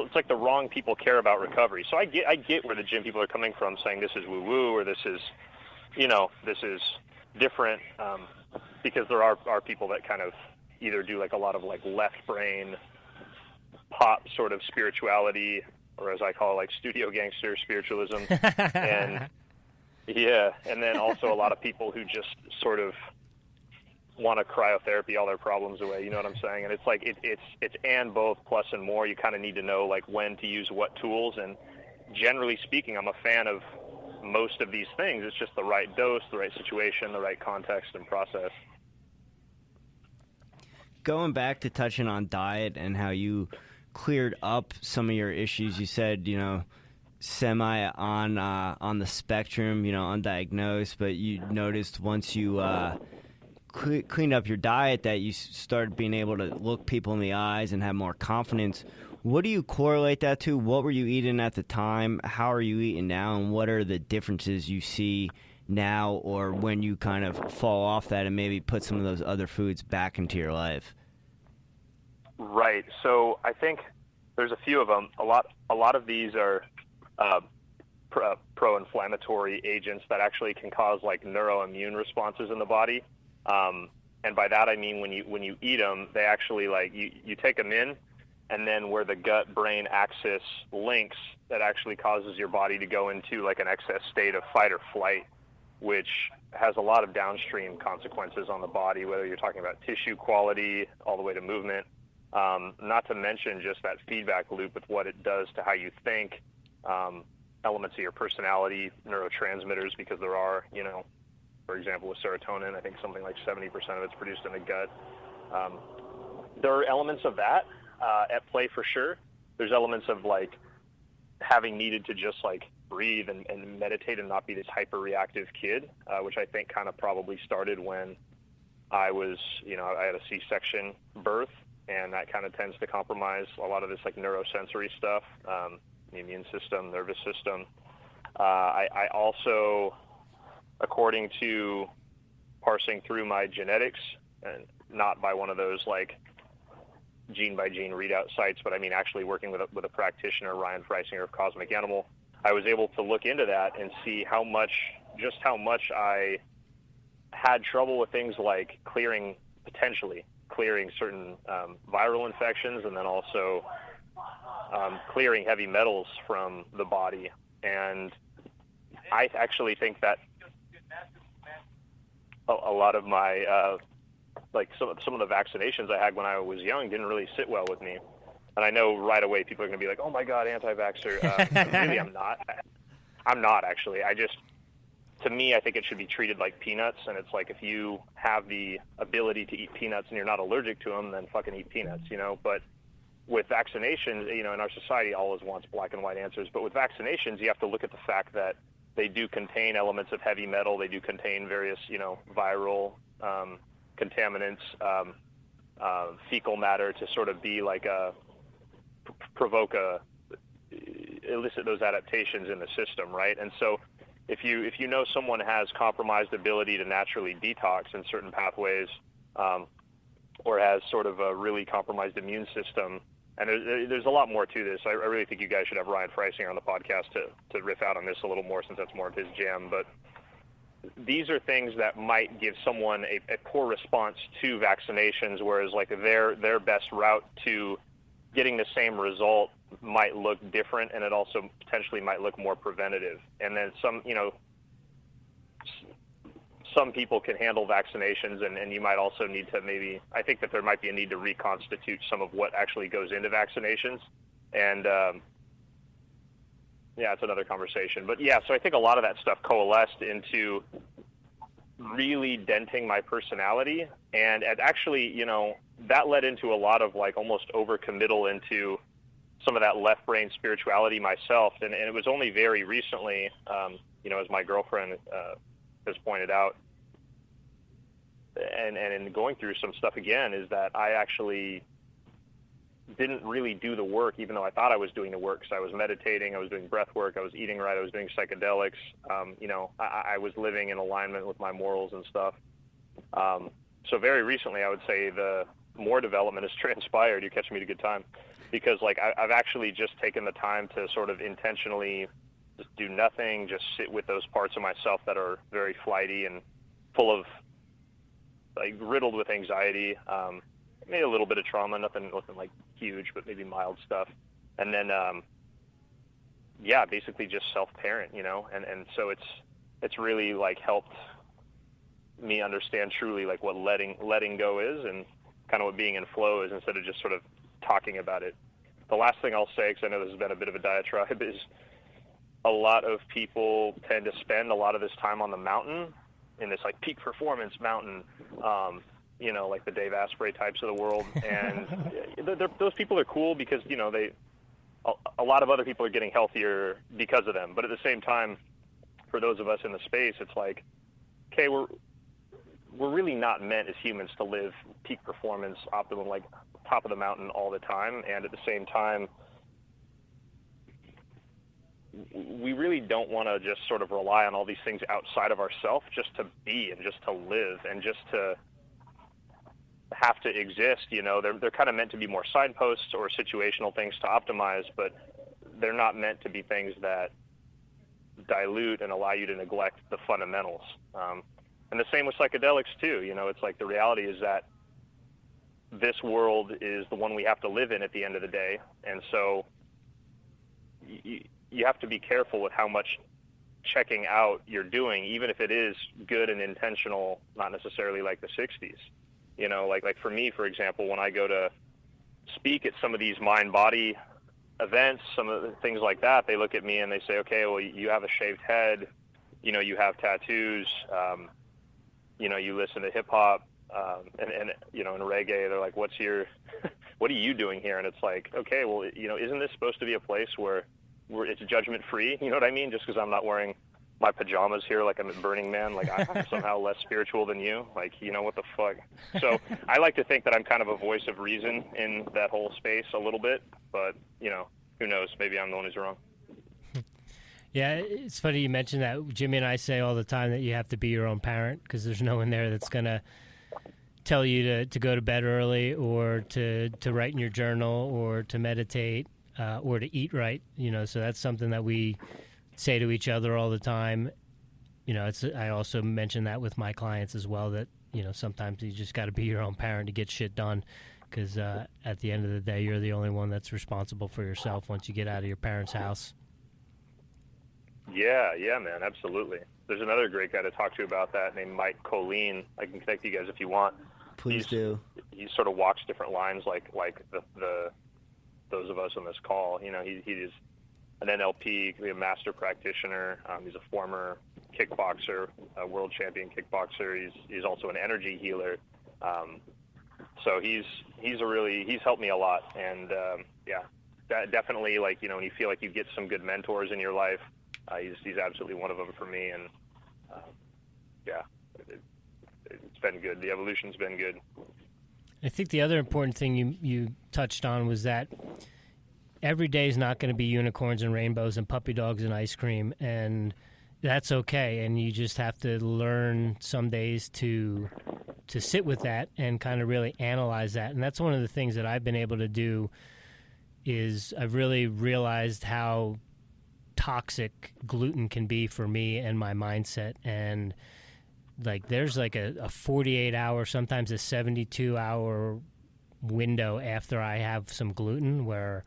it's like the wrong people care about recovery. So I get where the gym people are coming from, saying this is woo woo, or this is, this is different, because there are people that kind of either do like a lot of like left brain pop sort of spirituality, or as I call it, like studio gangster spiritualism, and and then also a lot of people who just sort of want to cryotherapy all their problems away. You know what I'm saying? And it's like it's and both, plus and more. You kind of need to know like when to use what tools. And generally speaking, I'm a fan of most of these things. It's just the right dose, the right situation, the right context and process. Going back to touching on diet and how you cleared up some of your issues, you said, semi on the spectrum, undiagnosed, but you noticed once you cleaned up your diet that you started being able to look people in the eyes and have more confidence. What do you correlate that to? What were you eating at the time? How are you eating now? And what are the differences you see now, or when you kind of fall off that and maybe put some of those other foods back into your life? Right. So I think there's a few of them. A lot of these are pro-inflammatory agents that actually can cause like neuroimmune responses in the body. And by that I mean when you eat them, they actually like you take them in, and then where the gut-brain axis links, that actually causes your body to go into like an excess state of fight or flight, which has a lot of downstream consequences on the body, whether you're talking about tissue quality all the way to movement. Not to mention just that feedback loop with what it does to how you think, elements of your personality, neurotransmitters, because there are, for example, with serotonin, I think something like 70% of it's produced in the gut. There are elements of that at play for sure. There's elements of like having needed to just like breathe and meditate and not be this hyper-reactive kid, which I think kind of probably started when I was, I had a C-section birth, and that kind of tends to compromise a lot of this like neurosensory stuff, the immune system, nervous system. I also, according to parsing through my genetics, and not by one of those like gene by gene readout sites, but I mean actually working with a practitioner, Ryan Freisinger of Cosmic Animal, I was able to look into that and see how much I had trouble with things like potentially clearing certain viral infections, and then also clearing heavy metals from the body. And I actually think that a lot of my like some of the vaccinations I had when I was young didn't really sit well with me. And I know right away people are going to be like, "Oh my God, anti-vaxxer." Really, I'm not. I'm not actually. To me, I think it should be treated like peanuts, and it's like if you have the ability to eat peanuts and you're not allergic to them, then fucking eat peanuts, But with vaccinations, in our society always wants black and white answers. But with vaccinations, you have to look at the fact that they do contain elements of heavy metal. They do contain various, viral contaminants, fecal matter to sort of be like elicit those adaptations in the system, right? And so if you know someone has compromised ability to naturally detox in certain pathways, or has sort of a really compromised immune system, and there's a lot more to this. I really think you guys should have Ryan Freisinger on the podcast to riff out on this a little more, since that's more of his jam. But these are things that might give someone a poor response to vaccinations, whereas like their best route to getting the same result might look different, and it also potentially might look more preventative. And then some people can handle vaccinations, and you might also need to I think that there might be a need to reconstitute some of what actually goes into vaccinations. And it's another conversation. But yeah, so I think a lot of that stuff coalesced into really denting my personality, and it actually, that led into a lot of like almost overcommittal into some of that left brain spirituality myself. And it was only very recently, as my girlfriend has pointed out, and in going through some stuff again, is that I actually didn't really do the work, even though I thought I was doing the work. So I was meditating, I was doing breath work, I was eating right, I was doing psychedelics. I was living in alignment with my morals and stuff. So very recently, I would say the more development has transpired. You're catching me at a good time. because like I've actually just taken the time to sort of intentionally just do nothing, just sit with those parts of myself that are very flighty and full of, like, riddled with anxiety, maybe a little bit of trauma, nothing like huge, but maybe mild stuff. And then, basically just self-parent, and so it's really like helped me understand truly like what letting go is and kind of what being in flow is, instead of just sort of talking about it. The last thing I'll say, because I know this has been a bit of a diatribe, is a lot of people tend to spend a lot of this time on the mountain, in this like peak performance mountain, like the Dave Asprey types of the world. And those people are cool because, a lot of other people are getting healthier because of them. But at the same time, for those of us in the space, it's like, okay, we're really not meant as humans to live peak performance, optimum, like top of the mountain all the time. And at the same time, we really don't want to just sort of rely on all these things outside of ourselves just to be and just to live and just to have to exist. They're kind of meant to be more signposts or situational things to optimize, but they're not meant to be things that dilute and allow you to neglect the fundamentals. And the same with psychedelics too. It's like the reality is that this world is the one we have to live in at the end of the day. And so you have to be careful with how much checking out you're doing, even if it is good and intentional, not necessarily like the 60s. Like for me, for example, when I go to speak at some of these mind-body events, some of the things like that, they look at me and they say, okay, well, you have a shaved head, you have tattoos, you listen to hip hop, and in reggae, they're like, what are you doing here? And it's like, okay, well, isn't this supposed to be a place where it's judgment free? You know what I mean? Just because I'm not wearing my pajamas here like I'm at Burning Man, like I'm somehow less spiritual than you, like, what the fuck? So I like to think that I'm kind of a voice of reason in that whole space a little bit, but who knows, maybe I'm the one who's wrong. Yeah, it's funny you mentioned that. Jimmy and I say all the time that you have to be your own parent, because there's no one there that's going to tell you to go to bed early, or to write in your journal, or to meditate, or to eat right. So that's something that we say to each other all the time. I also mention that with my clients as well, that sometimes you just got to be your own parent to get shit done, because at the end of the day, you're the only one that's responsible for yourself once you get out of your parents' house. Yeah, man, absolutely. There's another great guy to talk to about that named Mike Colleen. I can connect you guys if you want. Please do. He sort of walks different lines like the those of us on this call. He is an NLP, a master practitioner. He's a former kickboxer, a world champion kickboxer. He's also an energy healer. So he's helped me a lot. And definitely, like, when you feel like you get some good mentors in your life, he's absolutely one of them for me. And it's been good. The evolution's been good. I think the other important thing you touched on was that every day is not going to be unicorns and rainbows and puppy dogs and ice cream, and that's okay. And you just have to learn some days to sit with that and kind of really analyze that. And that's one of the things that I've been able to do, is I've really realized how toxic gluten can be for me and my mindset. And like, there's like a 48-hour, sometimes a 72-hour window after I have some gluten where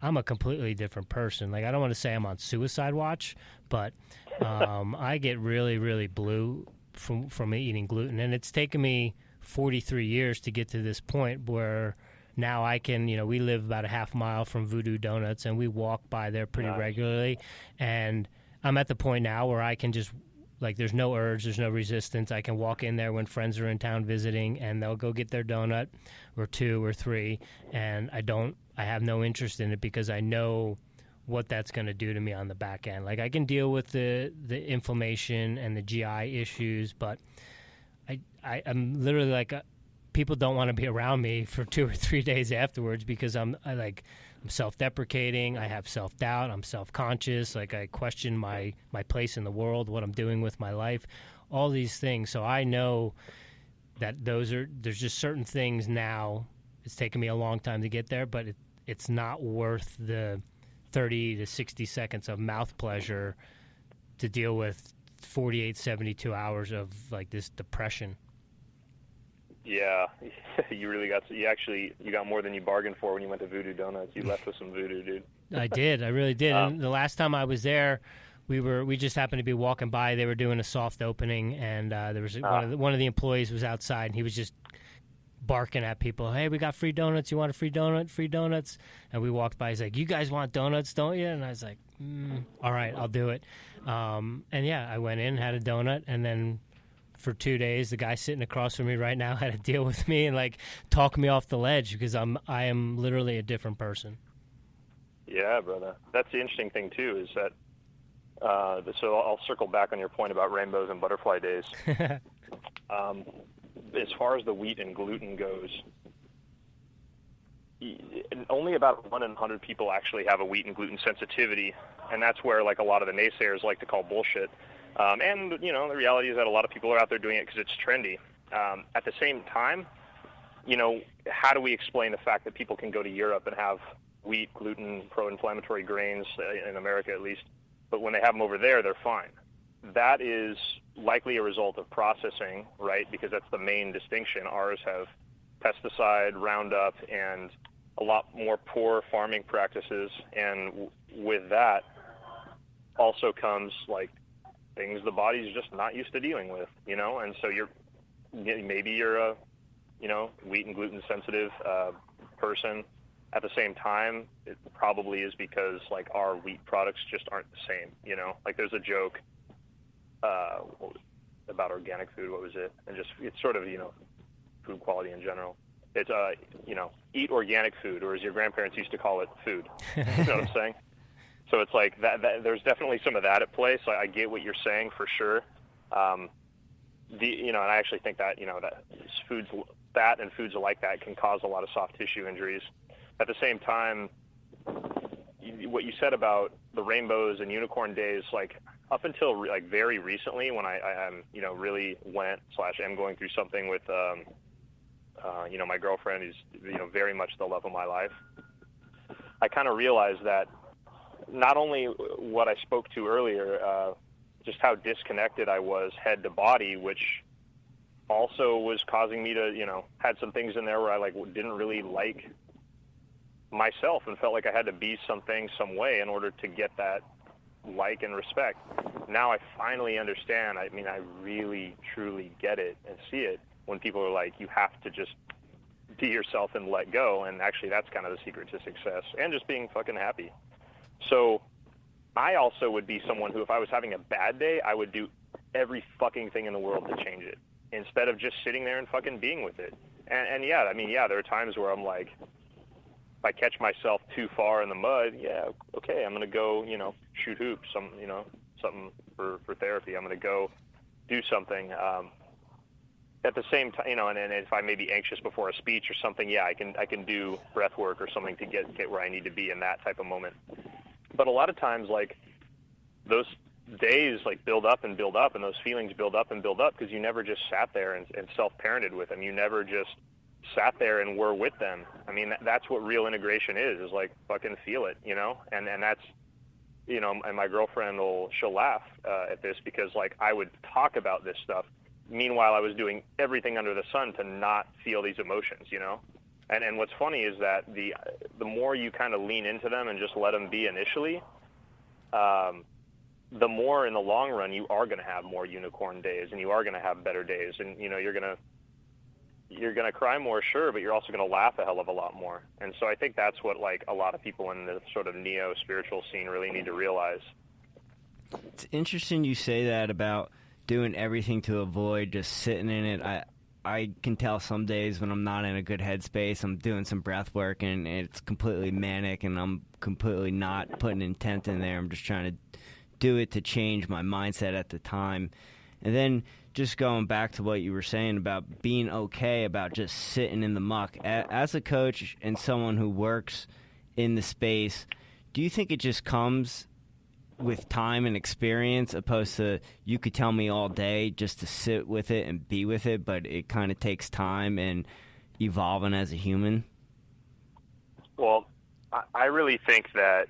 I'm a completely different person. Like, I don't want to say I'm on suicide watch, but I get really, really blue from eating gluten. And it's taken me 43 years to get to this point where now I can, we live about a half mile from Voodoo Donuts, and we walk by there pretty regularly. And I'm at the point now where I can just, like, there's no urge, there's no resistance. I can walk in there when friends are in town visiting, and they'll go get their donut or two or three, and I have no interest in it, because I know what that's going to do to me on the back end. Like, I can deal with the inflammation and the GI issues, but I'm literally like, people don't want to be around me for 2 or 3 days afterwards, because I'm self-deprecating, I have self-doubt, I'm self-conscious, like, I question my place in the world, what I'm doing with my life, all these things. So I know that there's just certain things now. It's taken me a long time to get there, but it's not worth the 30 to 60 seconds of mouth pleasure to deal with 48, 72 hours of like this depression. Yeah, you got more than you bargained for when you went to Voodoo Donuts. You left with some voodoo, dude. I really did. And the last time I was there, we just happened to be walking by. They were doing a soft opening, and there was one of the employees was outside, and he was just barking at people. Hey, we got free donuts. You want a free donut? Free donuts. And we walked by. He's like, you guys want donuts, don't you? And I was like, all right, I'll do it. And yeah, I went in, had a donut, and then for 2 days, the guy sitting across from me right now had to deal with me and like talk me off the ledge because I am literally a different person. Yeah, brother. That's the interesting thing too, is that so I'll circle back on your point about rainbows and butterfly days. As far as the wheat and gluten goes, only about 1 in 100 people actually have a wheat and gluten sensitivity, and that's where like a lot of the naysayers like to call bullshit. And you know, the reality is that a lot of people are out there doing it because it's trendy. At the same time, you know, how do we explain the fact that people can go to Europe and have wheat, gluten, pro-inflammatory grains, in America at least, but when they have them over there, they're fine? That is likely a result of processing, right? Because that's the main distinction. Ours have pesticide, Roundup, and a lot more poor farming practices. And with that also comes like things the body's just not used to dealing with, you know? And so maybe you're a, you know, wheat and gluten sensitive person. At the same time, it probably is because like our wheat products just aren't the same, you know? Like there's a joke about organic food. What was it? And just, it's sort of, you know, food quality in general. It's, you know, eat organic food, or as your grandparents used to call it, food. You know what I'm saying? So it's like that there's definitely some of that at play. So I get what you're saying for sure. You know, and I actually think that, you know, that foods like that can cause a lot of soft tissue injuries. At the same time, what you said about the rainbows and unicorn days, like up until like very recently, when I you know, really am going through something with you know, my girlfriend, who's, you know, very much the love of my life, I kind of realized that not only what I spoke to earlier, just how disconnected I was head to body, which also was causing me to, you know, had some things in there where I like didn't really like myself and felt like I had to be something, some way in order to get that like and respect. Now I finally understand. I mean, I really, truly get it and see it when people are like, you have to just be yourself and let go. And actually that's kind of the secret to success and just being fucking happy. So I also would be someone who, if I was having a bad day, I would do every fucking thing in the world to change it instead of just sitting there and fucking being with it. And yeah, I mean, yeah, there are times where I'm like, if I catch myself too far in the mud, yeah, okay, I'm going to go, you know, shoot hoops, you know, something for therapy. I'm going to go do something. At the same time, you know, and if I may be anxious before a speech or something, yeah, I can do breath work or something to get where I need to be in that type of moment. But a lot of times, like, those days, like, build up, and those feelings build up because you never just sat there and self-parented with them. You never just sat there and were with them. I mean, that's what real integration is like, fucking feel it, you know? And that's, you know, and my girlfriend she'll laugh at this because, like, I would talk about this stuff. Meanwhile, I was doing everything under the sun to not feel these emotions, you know? And what's funny is that the more you kind of lean into them and just let them be initially, the more in the long run you are going to have more unicorn days and you are going to have better days. And, you know, you're going to cry more, sure, but you're also going to laugh a hell of a lot more. And so I think that's what, like, a lot of people in the sort of neo-spiritual scene really need to realize. It's interesting you say that about doing everything to avoid just sitting in it. I can tell some days when I'm not in a good headspace, I'm doing some breath work and it's completely manic and I'm completely not putting intent in there. I'm just trying to do it to change my mindset at the time. And then just going back to what you were saying about being okay about just sitting in the muck. As a coach and someone who works in the space, do you think it just comes with time and experience opposed to you could tell me all day just to sit with it and be with it, but it kind of takes time and evolving as a human? Well, I really think that